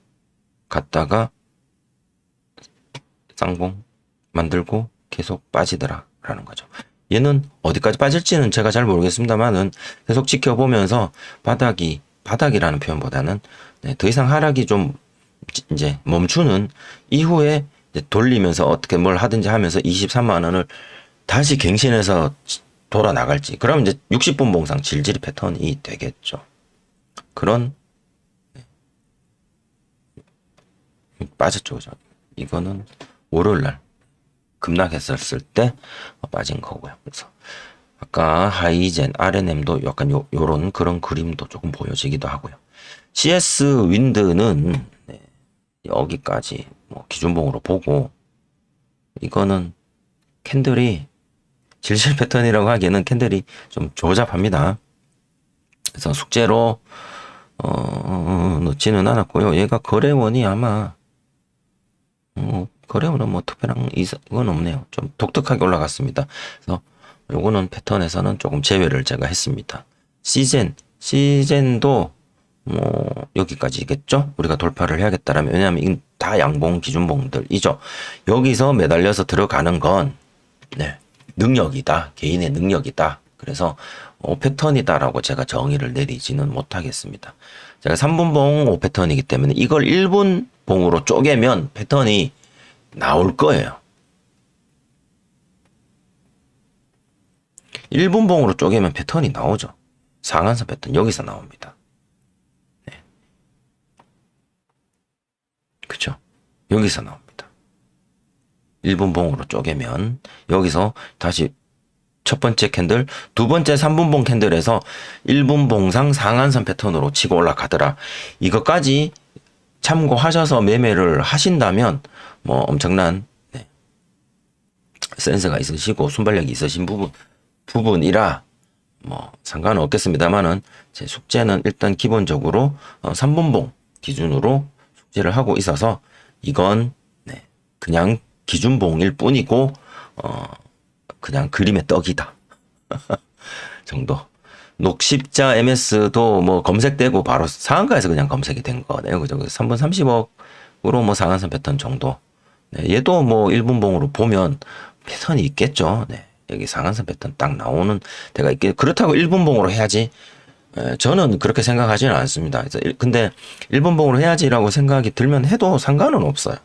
갔다가 쌍봉 만들고 계속 빠지더라 라는 거죠. 얘는 어디까지 빠질지는 제가 잘 모르겠습니다만은 계속 지켜보면서 바닥이라는 표현보다는 더 이상 하락이 좀 이제 멈추는 이후에 이제 돌리면서 어떻게 뭘 하든지 하면서 23만 원을 다시 갱신해서 돌아 나갈지 그러면 이제 60분 봉상 질질 패턴이 되겠죠. 그런 빠졌죠. 그죠? 이거는 월요일날 급락했었을 때 빠진 거고요. 그래서 아까 하이젠, RNM도 약간 요런 그런 그림도 조금 보여지기도 하고요. CS 윈드는 여기까지 뭐 기준봉으로 보고 이거는 캔들이 질질 패턴이라고 하기에는 캔들이 좀 조잡합니다. 그래서 숙제로 넣지는 않았고요. 얘가 거래원이 아마 거래원은 뭐 특별한 이건 없네요. 좀 독특하게 올라갔습니다. 그래서 요거는 패턴에서는 조금 제외를 제가 했습니다. 시젠도 뭐 여기까지겠죠? 우리가 돌파를 해야겠다라면 왜냐하면 이건 다 양봉 기준봉들이죠. 여기서 매달려서 들어가는 건 능력이다. 개인의 능력이다. 그래서 패턴이다라고 제가 정의를 내리지는 못하겠습니다. 제가 3분봉 5패턴이기 때문에 이걸 1분봉으로 쪼개면 패턴이 나올 거예요. 1분봉으로 쪼개면 패턴이 나오죠. 상한선 패턴 여기서 나옵니다. 그쵸? 여기서 나옵니다. 1분봉으로 쪼개면 여기서 다시 첫 번째 캔들, 두 번째 3분봉 캔들에서 1분봉상 상한선 패턴으로 치고 올라가더라. 이것까지 참고하셔서 매매를 하신다면 뭐 엄청난 센스가 있으시고 순발력이 있으신 부분이라 뭐 상관은 없겠습니다만은 제 숙제는 일단 기본적으로 3분봉 기준으로 숙제를 하고 있어서 이건 그냥 기준봉일 뿐이고 그냥 그림의 떡이다 정도. 녹십자 MS도 뭐 검색되고 바로 상한가에서 그냥 검색이 된 거네요. 그죠? 3분 30억으로 뭐 상한선 패턴 정도. 얘도 뭐 1분봉으로 보면 패턴이 있겠죠. 여기 상한선 패턴 딱 나오는 데가 있겠. 그렇다고 1분봉으로 해야지. 저는 그렇게 생각하지는 않습니다. 근데 1분봉으로 해야지라고 생각이 들면 해도 상관은 없어요.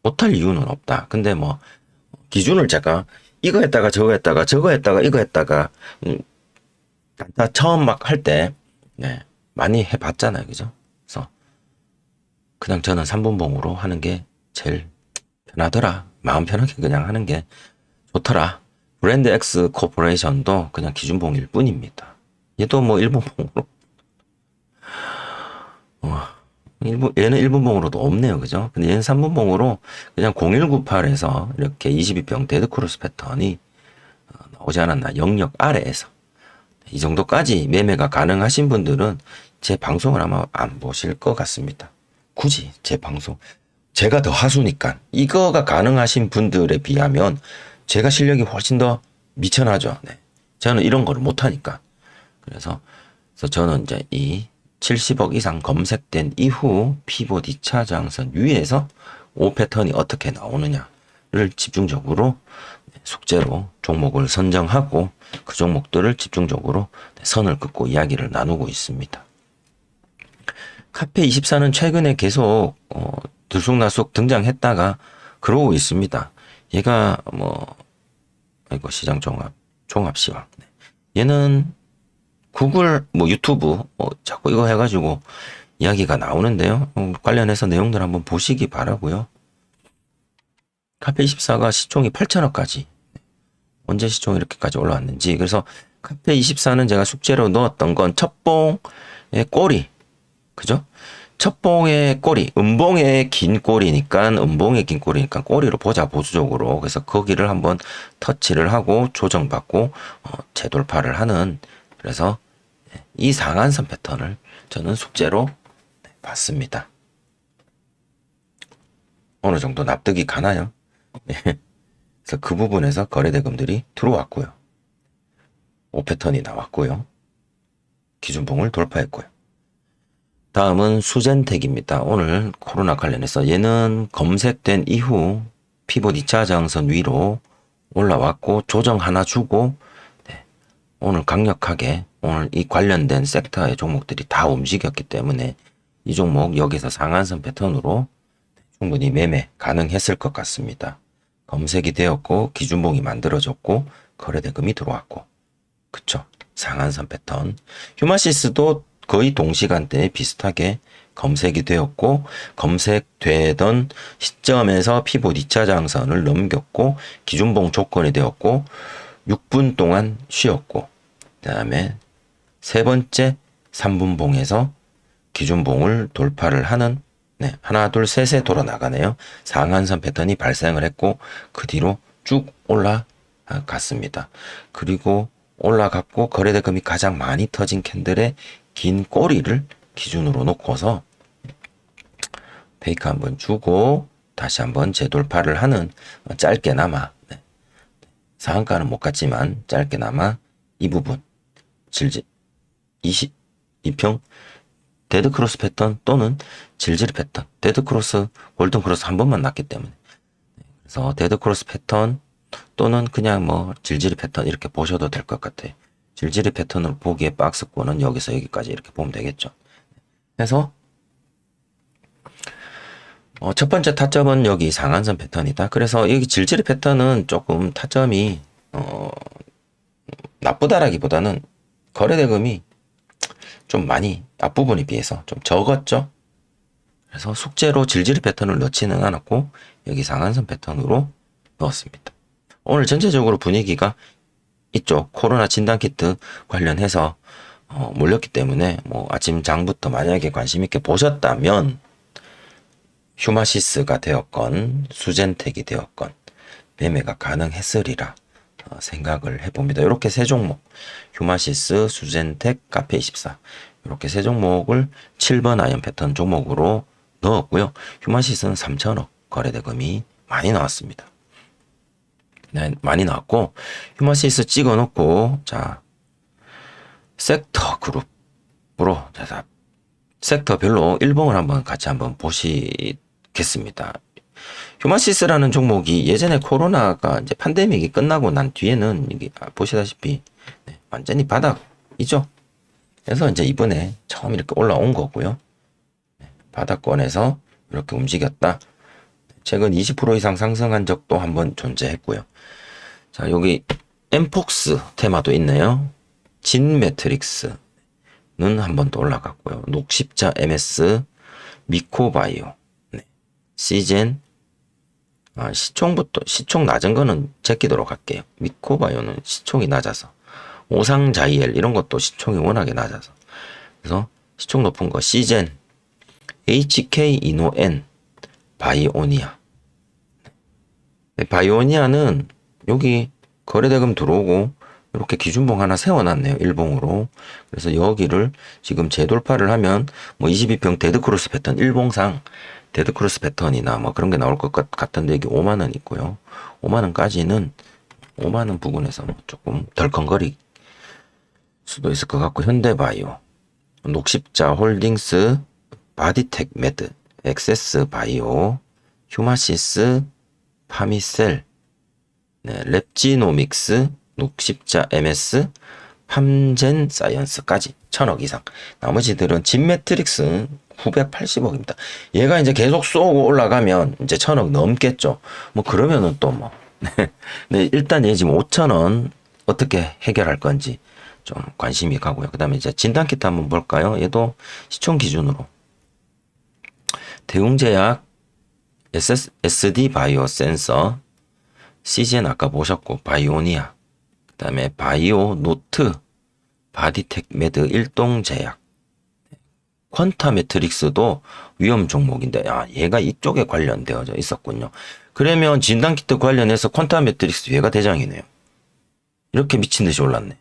못할 이유는 없다. 근데 뭐 기준을 제가 이거 했다가 저거 했다가 이거 했다가 다 처음 막 할 때 많이 해봤잖아요. 그죠? 그래서 그냥 저는 3분봉으로 하는 게 제일 편하더라. 마음 편하게 그냥 하는 게 좋더라. 브랜드 X 코퍼레이션도 그냥 기준봉일 뿐입니다. 얘도 뭐 1분봉으로 얘는 1분봉으로도 없네요. 그죠? 근데 얘는 3분봉으로 그냥 0198에서 이렇게 22평 데드크로스 패턴이 나오지 않았나. 영역 아래에서 이 정도까지 매매가 가능하신 분들은 제 방송을 아마 안 보실 것 같습니다. 굳이 제 방송 제가 더 하수니까 이거가 가능하신 분들에 비하면 제가 실력이 훨씬 더 미천하죠. 저는 이런 거를 못하니까. 그래서 그래서 저는 이제 이 70억 이상 검색된 이후 피봇 2차 저항선 위에서 5패턴이 어떻게 나오느냐를 집중적으로 숙제로 종목을 선정하고 그 종목들을 집중적으로 선을 긋고 이야기를 나누고 있습니다. 카페24는 최근에 계속 들쑥날쑥 등장했다가 그러고 있습니다. 얘가 이거 시장 종합시황. 얘는 구글 유튜브 자꾸 이거 해가지고 이야기가 나오는데요. 관련해서 내용들 한번 보시기 바라고요. 카페24가 시총이 8천억까지 언제 시총이 이렇게까지 올라왔는지. 그래서 카페24는 제가 숙제로 넣었던 건 첫봉의 꼬리, 그죠? 첫봉의 꼬리, 음봉의 긴 꼬리니까 꼬리로 보자, 보수적으로. 그래서 거기를 한번 터치를 하고 조정받고 재돌파를 하는, 그래서 이 상한선 패턴을 저는 숙제로 봤습니다. 어느 정도 납득이 가나요? 그래서 그 부분에서 거래대금들이 들어왔고요. 5패턴이 나왔고요. 기준봉을 돌파했고요. 다음은 수젠텍입니다. 오늘 코로나 관련해서 얘는 검색된 이후 피봇 2차 저항선 위로 올라왔고 조정 하나 주고 오늘 강력하게 오늘 이 관련된 섹터의 종목들이 다 움직였기 때문에 이 종목 여기서 상한선 패턴으로 충분히 매매 가능했을 것 같습니다. 검색이 되었고 기준봉이 만들어졌고 거래대금이 들어왔고, 그쵸? 상한선 패턴. 휴마시스도 거의 동시간대에 비슷하게 검색이 되었고 검색되던 시점에서 피봇 2차 저항선을 넘겼고 기준봉 조건이 되었고 6분 동안 쉬었고, 그 다음에 세 번째 3분봉에서 기준봉을 돌파를 하는, 하나 둘 셋에 돌아 나가네요. 상한선 패턴이 발생을 했고 그 뒤로 쭉 올라갔습니다. 그리고 올라갔고 거래대금이 가장 많이 터진 캔들의 긴 꼬리를 기준으로 놓고서 페이크 한번 주고 다시 한번 재돌파를 하는, 짧게나마 상한가는 못 갔지만 짧게나마 이 부분 질질 22평 데드크로스 패턴 또는 질질 패턴, 데드크로스 골든크로스 한 번만 났기 때문에, 그래서 데드크로스 패턴 또는 그냥 질질 패턴 이렇게 보셔도 될 것 같아요. 질질 패턴을 보기에 박스권은 여기서 여기까지 이렇게 보면 되겠죠. 그래서 첫 번째 타점은 여기 상한선 패턴이다. 그래서 여기 질질 패턴은 조금 타점이 나쁘다라기보다는 거래대금이 좀 많이 앞부분에 비해서 좀 적었죠. 그래서 숙제로 질질 패턴을 넣지는 않았고 여기 상한선 패턴으로 넣었습니다. 오늘 전체적으로 분위기가 이쪽 코로나 진단키트 관련해서 몰렸기 때문에 아침 장부터 만약에 관심 있게 보셨다면 휴마시스가 되었건 수젠텍이 되었건 매매가 가능했으리라 생각을 해봅니다. 이렇게 세 종목, 휴마시스, 수젠텍, 카페24 이렇게 세 종목을 7번 아이언 패턴 종목으로 넣었고요. 휴마시스는 3천억 거래대금이 많이 나왔습니다. 네, 많이 나왔고 휴마시스 찍어놓고 자 섹터 그룹으로 자 섹터별로 일봉을 같이 한번 보시겠습니다. 휴마시스라는 종목이 예전에 코로나가 이제 팬데믹이 끝나고 난 뒤에는 이게 보시다시피 완전히 바닥이죠. 그래서 이제 이번에 처음 이렇게 올라온 거고요. 바닥권에서 이렇게 움직였다. 최근 20% 이상 상승한 적도 한번 존재했고요. 자, 여기 엠폭스 테마도 있네요. 진 매트릭스는 한 번 더 올라갔고요. 녹십자 MS, 미코바이오, 시젠, 시총 낮은 거는 제끼도록 할게요. 미코바이오는 시총이 낮아서, 오상자이엘 이런 것도 시총이 워낙에 낮아서, 그래서 시총 높은 거 시젠, HK이노엔, 바이오니아. 바이오니아는 여기 거래대금 들어오고 이렇게 기준봉 하나 세워놨네요. 일봉으로. 그래서 여기를 지금 재돌파를 하면 22평 데드크로스 패턴 일봉상 데드크로스 패턴이나 그런 게 나올 것 같은데 여기 5만원 있고요. 5만원까지는 5만원 부근에서 조금 덜컹거릴 수도 있을 것 같고, 현대바이오 녹십자 홀딩스, 바디텍 메드, 엑세스 바이오, 휴마시스, 파미셀, 네, 랩지노믹스, 녹십자 MS, 팜젠 사이언스까지 1000억 이상. 나머지들은 진매트릭스 980억입니다. 얘가 이제 계속 쏘고 올라가면 이제 1000억 넘겠죠. 뭐 그러면은 또 뭐. 네, 일단 얘 지금 5,000원 어떻게 해결할 건지 좀 관심이 가고요. 그 다음에 이제 진단키트 한번 볼까요? 얘도 시총 기준으로. 대웅제약, SD 바이오 센서, CGN 아까 보셨고, 바이오니아, 그 다음에 바이오 노트, 바디텍 메드, 일동제약, 퀀타 매트릭스도 위험 종목인데, 얘가 이쪽에 관련되어져 있었군요. 그러면 진단키트 관련해서 퀀타 매트릭스 얘가 대장이네요. 이렇게 미친 듯이 올랐네.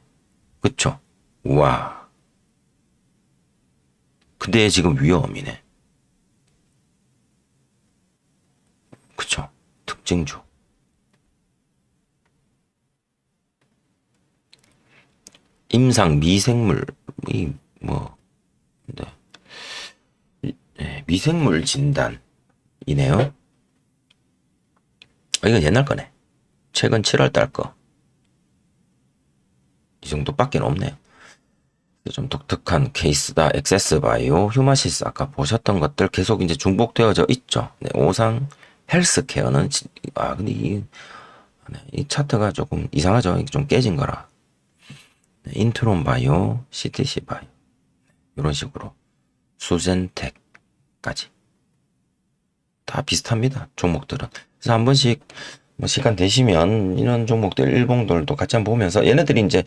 그쵸? 우와. 근데 얘 지금 위험이네. 그쵸? 특징주. 임상 미생물, 미생물 진단이네요. 이건 옛날 거네. 최근 7월 달 거. 이 정도밖에 없네요. 좀 독특한 케이스다. 엑세스 바이오, 휴마시스 아까 보셨던 것들 계속 이제 중복되어져 있죠. 네, 오상 헬스케어는 근데 이 차트가 조금 이상하죠. 이게 좀 깨진 거라. 네, 인트론 바이오, CTC 바이오 이런 식으로 수젠텍까지 다 비슷합니다. 종목들은. 그래서 한 번씩 뭐 시간 되시면 이런 종목들 일봉들도 같이 한번 보면서 얘네들이 이제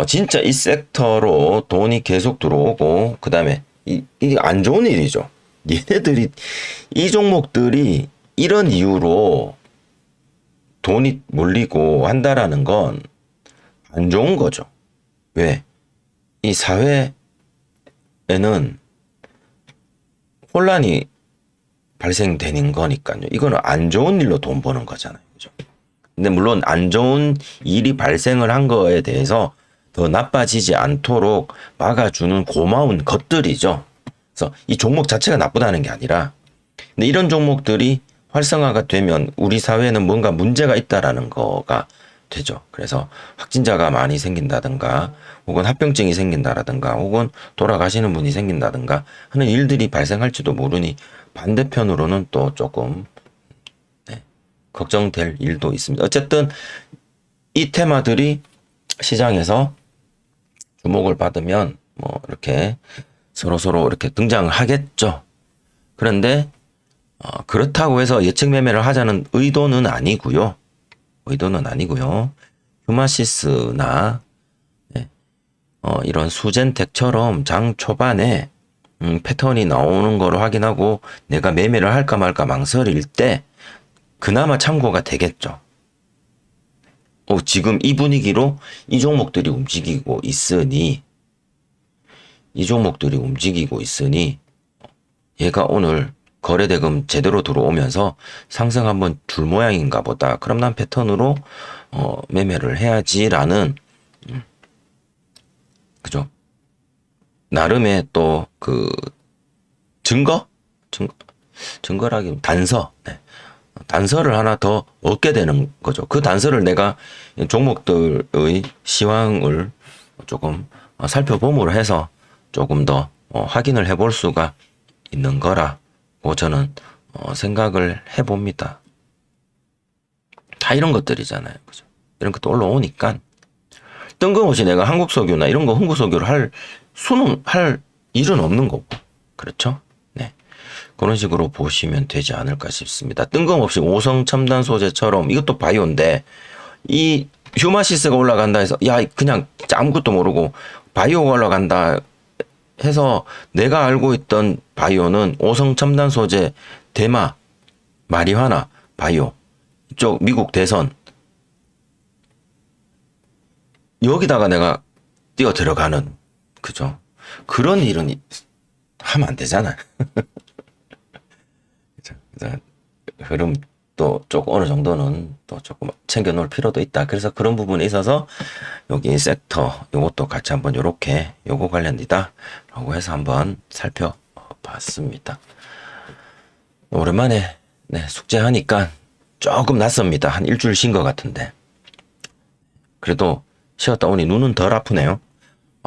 진짜 이 섹터로 돈이 계속 들어오고 그 다음에 이게 안 좋은 일이죠. 얘네들이 이 종목들이 이런 이유로 돈이 몰리고 한다라는 건 안 좋은 거죠. 왜? 이 사회에는 혼란이 발생되는 거니까요. 이거는 안 좋은 일로 돈 버는 거잖아요. 그죠? 근데 물론 안 좋은 일이 발생을 한 거에 대해서 더 나빠지지 않도록 막아주는 고마운 것들이죠. 그래서 이 종목 자체가 나쁘다는 게 아니라, 근데 이런 종목들이 활성화가 되면 우리 사회에는 뭔가 문제가 있다라는 거가 되죠. 그래서 확진자가 많이 생긴다든가, 혹은 합병증이 생긴다라든가, 혹은 돌아가시는 분이 생긴다든가 하는 일들이 발생할지도 모르니 반대편으로는 또 조금 걱정될 일도 있습니다. 어쨌든 이 테마들이 시장에서 주목을 받으면 뭐 이렇게 서로 이렇게 등장을 하겠죠. 그런데 그렇다고 해서 예측 매매를 하자는 의도는 아니고요. 휴마시스나 이런 수젠텍처럼 장 초반에 패턴이 나오는 거를 확인하고 내가 매매를 할까 말까 망설일 때 그나마 참고가 되겠죠. 지금 이 분위기로 이 종목들이 움직이고 있으니 얘가 오늘 거래대금 제대로 들어오면서 상승 한번 줄 모양인가 보다. 그럼 난 패턴으로 매매를 해야지라는 그죠? 나름의 또 그 증거라기 단서. 네. 단서를 하나 더 얻게 되는 거죠. 그 단서를 내가 종목들의 시황을 조금 살펴봄으로 해서 조금 더 확인을 해볼 수가 있는 거라고 저는 생각을 해봅니다. 다 이런 것들이잖아요. 그죠? 이런 것도 올라오니까 뜬금없이 내가 한국석유나 이런 거 흥국석유를 할 일은 없는 거고. 그렇죠? 네. 그런 식으로 보시면 되지 않을까 싶습니다. 뜬금없이 오성 첨단 소재처럼 이것도 바이오인데 이 휴마시스가 올라간다 해서 그냥 아무것도 모르고 바이오가 올라간다 해서 내가 알고 있던 바이오는 오성 첨단 소재, 대마, 마리화나 바이오 이쪽 미국 대선 여기다가 내가 뛰어 들어가는 그죠? 그런 일은 하면 안 되잖아요. 흐름 또 조금 어느 정도는 또 조금 챙겨 놓을 필요도 있다. 그래서 그런 부분에 있어서 여기 섹터 요것도 같이 한번 요렇게 요거 관련이다 라고 해서 한번 살펴봤습니다. 오랜만에 네, 숙제하니까 조금 낯섭니다. 한 일주일 쉰 것 같은데 그래도 쉬었다 오니 눈은 덜 아프네요.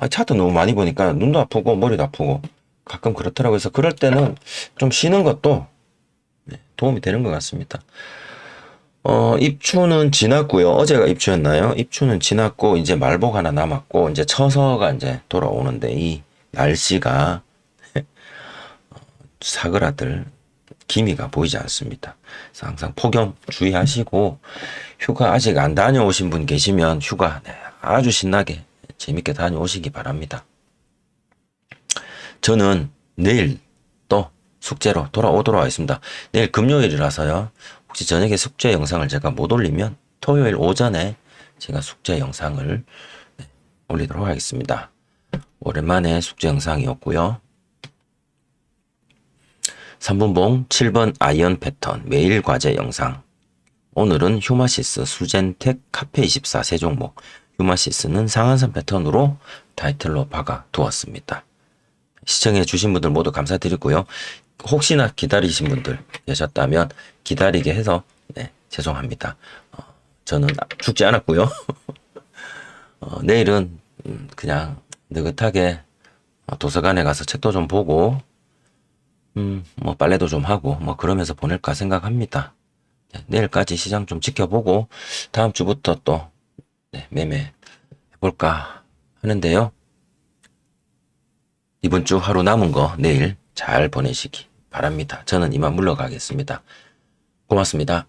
차도 너무 많이 보니까 눈도 아프고 머리도 아프고 가끔 그렇더라고요. 그래서 그럴 때는 좀 쉬는 것도 도움이 되는 것 같습니다. 입추는 지났고요. 어제가 입추였나요? 입추는 지났고 이제 말복 하나 남았고 이제 처서가 이제 돌아오는데 이 날씨가 사그라들 기미가 보이지 않습니다. 그래서 항상 폭염 주의하시고 휴가 아직 안 다녀오신 분 계시면 휴가 아주 신나게 재밌게 다녀오시기 바랍니다. 저는 내일 또 숙제로 돌아오도록 하겠습니다. 내일 금요일이라서요. 혹시 저녁에 숙제 영상을 제가 못 올리면 토요일 오전에 제가 숙제 영상을 올리도록 하겠습니다. 오랜만에 숙제 영상이었고요. 3분봉 7번 아이언 패턴 매일 과제 영상. 오늘은 휴마시스 수젠텍 카페24 세 종목. 휴마시스는 상한선 패턴으로 타이틀로 박아 두었습니다. 시청해 주신 분들 모두 감사드리고요. 혹시나 기다리신 분들 계셨다면 기다리게 해서 죄송합니다. 저는 죽지 않았고요. 내일은 그냥 느긋하게 도서관에 가서 책도 좀 보고 뭐 빨래도 좀 하고 뭐 그러면서 보낼까 생각합니다. 내일까지 시장 좀 지켜보고 다음 주부터 또 매매 해볼까 하는데요. 이번 주 하루 남은 거 내일 잘 보내시기 바랍니다. 저는 이만 물러가겠습니다. 고맙습니다.